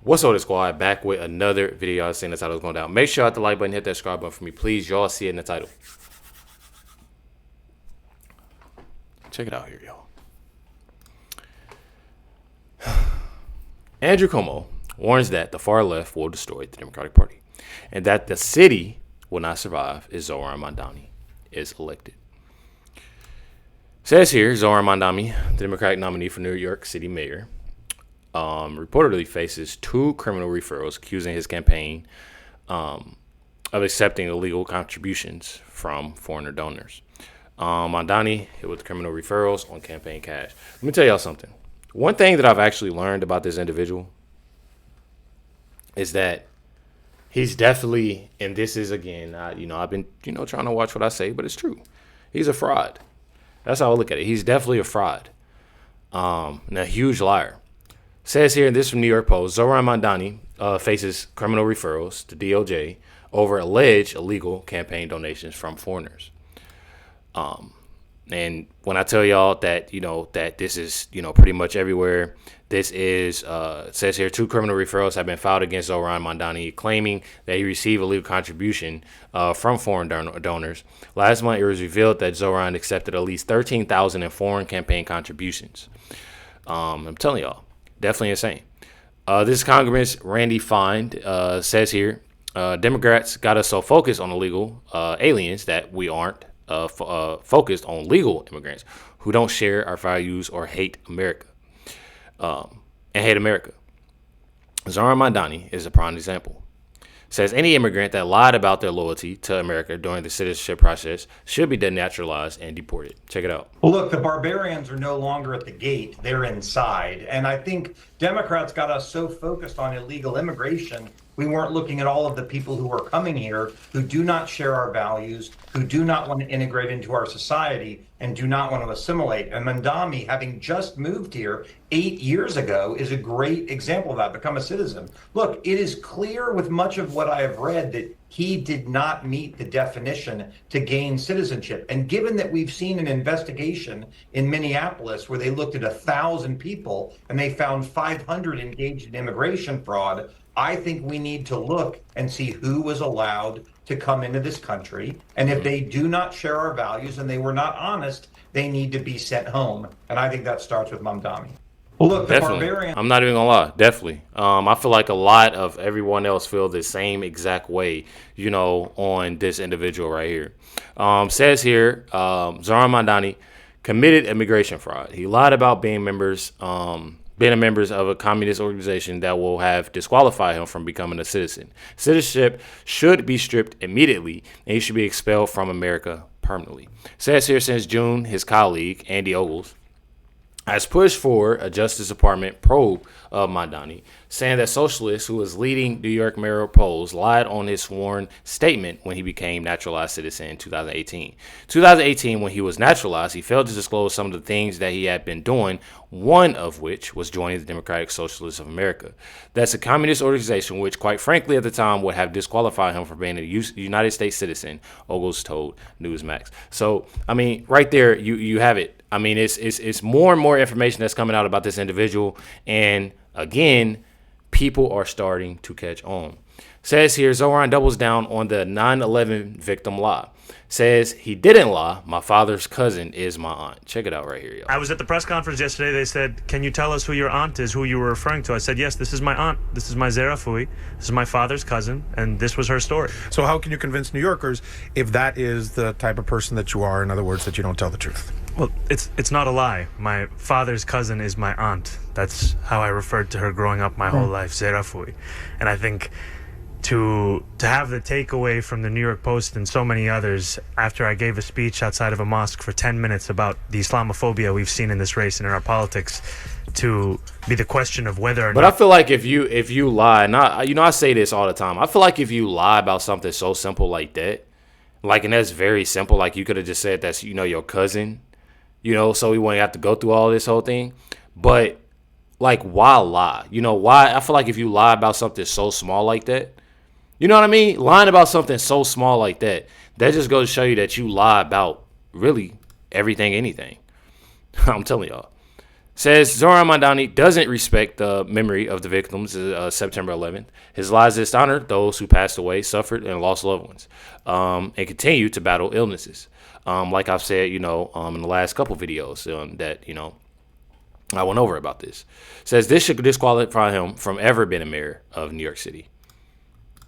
What's up, squad? Back with another video. I was saying the title was going down. Make sure you hit the like button, hit that subscribe button for me, please. Y'all see it in the title. Check it out here, y'all. Andrew Cuomo warns that the far left will destroy the Democratic Party and that the city will not survive if Zohran Mamdani is elected. Says here, Zohran Mamdani, the Democratic nominee for New York City mayor, reportedly faces 2 criminal referrals accusing his campaign of accepting illegal contributions from foreigner donors. Mandani hit with criminal referrals on campaign cash. Let me tell y'all something. One thing that I've actually learned about this individual is that he's definitely, and this is again, I've been, trying to watch what I say, but it's true. He's a fraud. That's how I look at it. He's definitely a fraud, and a huge liar. Says here, this from New York Post, Zohran Mamdani faces criminal referrals to DOJ over alleged illegal campaign donations from foreigners. And when I tell y'all that, that this is, pretty much everywhere, this is, it says here, 2 criminal referrals have been filed against Zohran Mamdani, claiming that he received illegal contribution from foreign donors. Last month, it was revealed that Zohran accepted at least $13,000 in foreign campaign contributions. I'm telling y'all, definitely insane. This Congressman Randy Fine says here, Democrats got us so focused on illegal aliens that we aren't focused on legal immigrants who don't share our values or hate America and hate America. Zohran Mamdani is a prime example. Says any immigrant that lied about their loyalty to America during the citizenship process should be denaturalized and deported. Check it out. Well, look, the barbarians are no longer at the gate. They're inside. And I think Democrats got us so focused on illegal immigration, we weren't looking at all of the people who are coming here who do not share our values, who do not want to integrate into our society, and do not want to assimilate. And Mandani, having just moved here 8 years ago, is a great example of that, become a citizen. Look, it is clear with much of what I have read that he did not meet the definition to gain citizenship. And given that we've seen an investigation in Minneapolis where they looked at 1,000 people and they found 500 engaged in immigration fraud, I think we need to look and see who was allowed to come into this country. And if they do not share our values and they were not honest, they need to be sent home. And I think that starts with Mamdani. Well, look, the barbarian. I'm not even gonna lie. Definitely. I feel like a lot of everyone else feel the same exact way, on this individual right here. Says here, Zohran Mamdani committed immigration fraud. He lied about being a member of a communist organization that will have disqualified him from becoming a citizen. Citizenship should be stripped immediately, and he should be expelled from America permanently. Says here, since June, his colleague, Andy Ogles, has pushed for a Justice Department probe of Mandani, saying that socialist who was leading New York mayoral polls lied on his sworn statement when he became naturalized citizen in 2018. 2018, when he was naturalized, he failed to disclose some of the things that he had been doing, one of which was joining the Democratic Socialists of America. That's a communist organization which, quite frankly, at the time would have disqualified him from being a United States citizen, Ogles told Newsmax. So, right there, you have it. It's more and more information that's coming out about this individual. And again, people are starting to catch on. Says here, Zohran doubles down on the 9/11 victim lie. Says he didn't lie. My father's cousin is my aunt. Check it out right here, y'all. I was at the press conference yesterday. They said, can you tell us who your aunt is, who you were referring to? I said, yes, this is my aunt. This is my Zerafui. This is my father's cousin. And this was her story. So how can you convince New Yorkers if that is the type of person that you are? In other words, that you don't tell the truth? Well, it's not a lie. My father's cousin is my aunt. That's how I referred to her growing up my whole life, Zerafui. And I think to have the takeaway from the New York Post and so many others after I gave a speech outside of a mosque for 10 minutes about the Islamophobia we've seen in this race and in our politics, to be the question of whether or not. But I feel like if you lie, and I say this all the time, I feel like if you lie about something so simple like that, and that's very simple, like you could have just said that's your cousin, so we wouldn't have to go through all this whole thing. But why lie? Why? I feel like if you lie about something so small like that, you know what I mean? Lying about something so small like that just goes to show you that you lie about really everything, anything. I'm telling y'all. Says Zohran Mamdani doesn't respect the memory of the victims of September 11th. His lies dishonor those who passed away, suffered, and lost loved ones, and continue to battle illnesses. Like I've said, in the last couple videos that, I went over about this. Says this should disqualify him from ever being a mayor of New York City.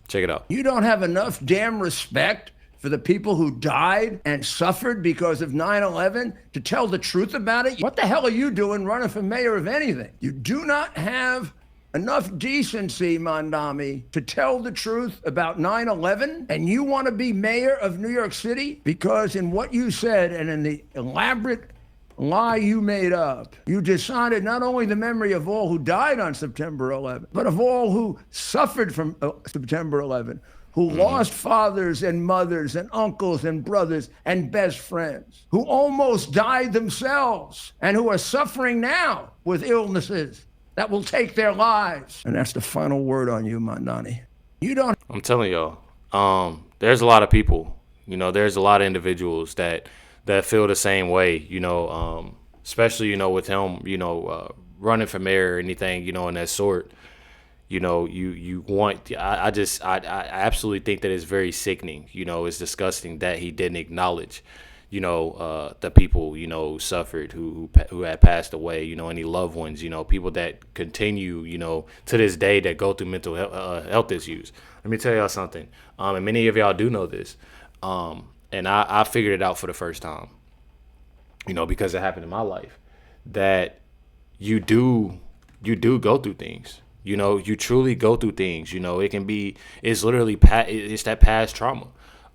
Check it out. You don't have enough damn respect for the people who died and suffered because of 9/11 to tell the truth about it? What the hell are you doing running for mayor of anything? You do not have enough decency, Mandani, to tell the truth about 9/11, and you want to be mayor of New York City? Because in what you said and in the elaborate lie you made up, you dishonored not only the memory of all who died on September 11th, but of all who suffered from September 11th, who lost fathers and mothers and uncles and brothers and best friends, who almost died themselves and who are suffering now with illnesses that will take their lives. And that's the final word on you, Mandani. You don't. I'm telling y'all, there's a lot of people, there's a lot of individuals that feel the same way, especially, with him, running for mayor or anything, in that sort. You want, I absolutely think that it's very sickening, it's disgusting that he didn't acknowledge, the people, who suffered, who had passed away, any loved ones, people that continue, to this day that go through mental health issues. Let me tell y'all something, and many of y'all do know this, and I figured it out for the first time, because it happened in my life, that you do go through things. You truly go through things. It's literally it's that past trauma.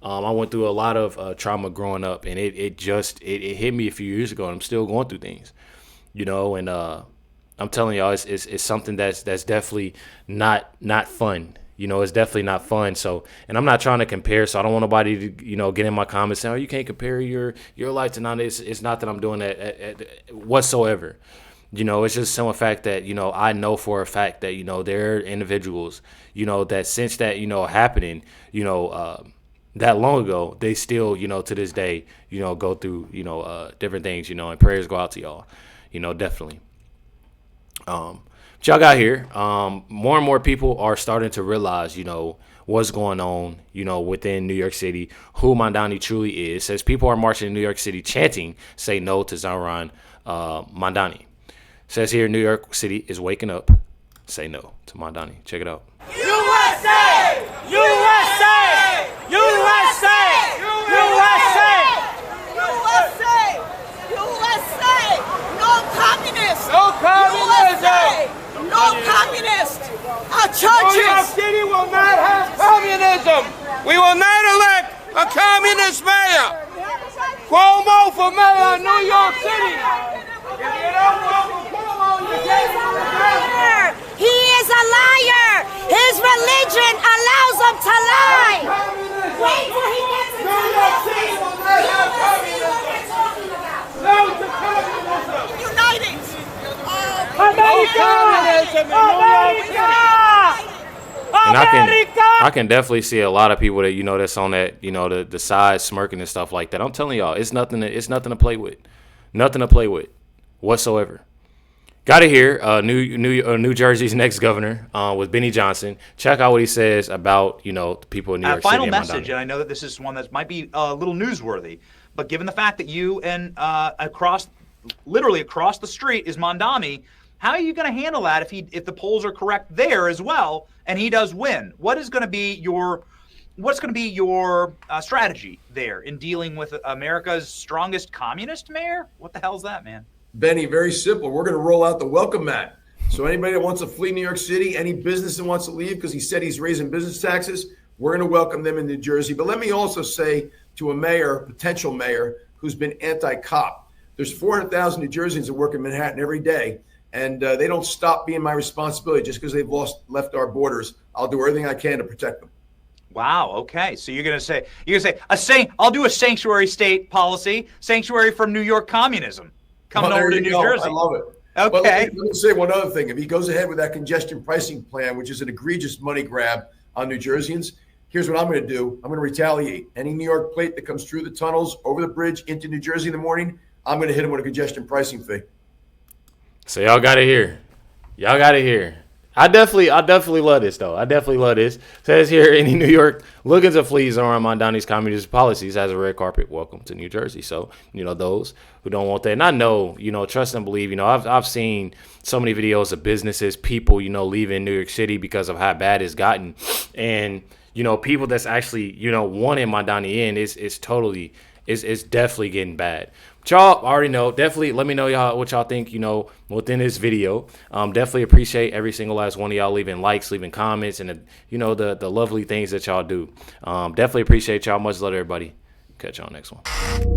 I went through a lot of trauma growing up, and it hit me a few years ago, and I'm still going through things. And I'm telling y'all, it's something that's definitely not fun. It's definitely not fun. So, and I'm not trying to compare, so I don't want nobody to get in my comments saying, "Oh, you can't compare your life to none." It's not that I'm doing that whatsoever. It's just some fact that, I know for a fact that, there are individuals, that since that, happening, that long ago, they still, to this day, go through, different things, and prayers go out to y'all, definitely. But y'all got here. More and more people are starting to realize, what's going on, within New York City, who Mandani truly is. Says people are marching in New York City chanting, say no to Zohran Mamdani. Says here, New York City is waking up. Say no to Mandani. Check it out. USA! USA! USA! USA! USA! USA! No communist! No communism! USA! No communist! Our churches! New York City will not have communism! We will not elect a communist mayor! Cuomo for mayor of New York City! If you don't vote for Cuomo, you can't vote for mayor! He is a liar. His religion allows him to lie. Wait till he gets into New York City will not have communism. No to communism. United. And I can definitely see a lot of people that that's on that the side smirking and stuff like that. I'm telling y'all, it's nothing to play with, nothing to play with whatsoever. Got to hear New Jersey's next governor with Benny Johnson. Check out what he says about the people in New York City. Final message, and I know that this is one that might be a little newsworthy, but given the fact that you and literally across the street is Mandani, how are you going to handle that if the polls are correct there as well and he does win? What's going to be your strategy there in dealing with America's strongest communist mayor? What the hell's that, man? Benny, very simple. We're going to roll out the welcome mat. So anybody that wants to flee New York City, any business that wants to leave because he said he's raising business taxes, we're going to welcome them in New Jersey. But let me also say to a mayor, potential mayor, who's been anti-cop, there's 400,000 New Jerseyans that work in Manhattan every day, and they don't stop being my responsibility just because they've left our borders. I'll do everything I can to protect them. Wow. Okay. So you're gonna say I'll do a sanctuary state policy, sanctuary from New York communism. Coming over to New Jersey. I love it. Okay. But let me say one other thing. If he goes ahead with that congestion pricing plan, which is an egregious money grab on New Jerseyans, here's what I'm going to do. I'm going to retaliate. Any New York plate that comes through the tunnels, over the bridge into New Jersey in the morning, I'm going to hit him with a congestion pricing fee. So y'all got it here. Y'all got it here. I definitely love this though. I definitely love this. Says here, any New York looking to flee Zohran Mamdani's communist policies has a red carpet welcome to New Jersey. So, those who don't want that. And I know, trust and believe, I've seen so many videos of businesses, people, leaving New York City because of how bad it's gotten. And, people that's actually, wanting Mandani in is totally, it's definitely getting bad. But y'all already know. Definitely let me know what y'all think, within this video. Definitely appreciate every single last one of y'all leaving likes, leaving comments, and the lovely things that y'all do. Definitely appreciate y'all. Much love, everybody. Catch y'all next one.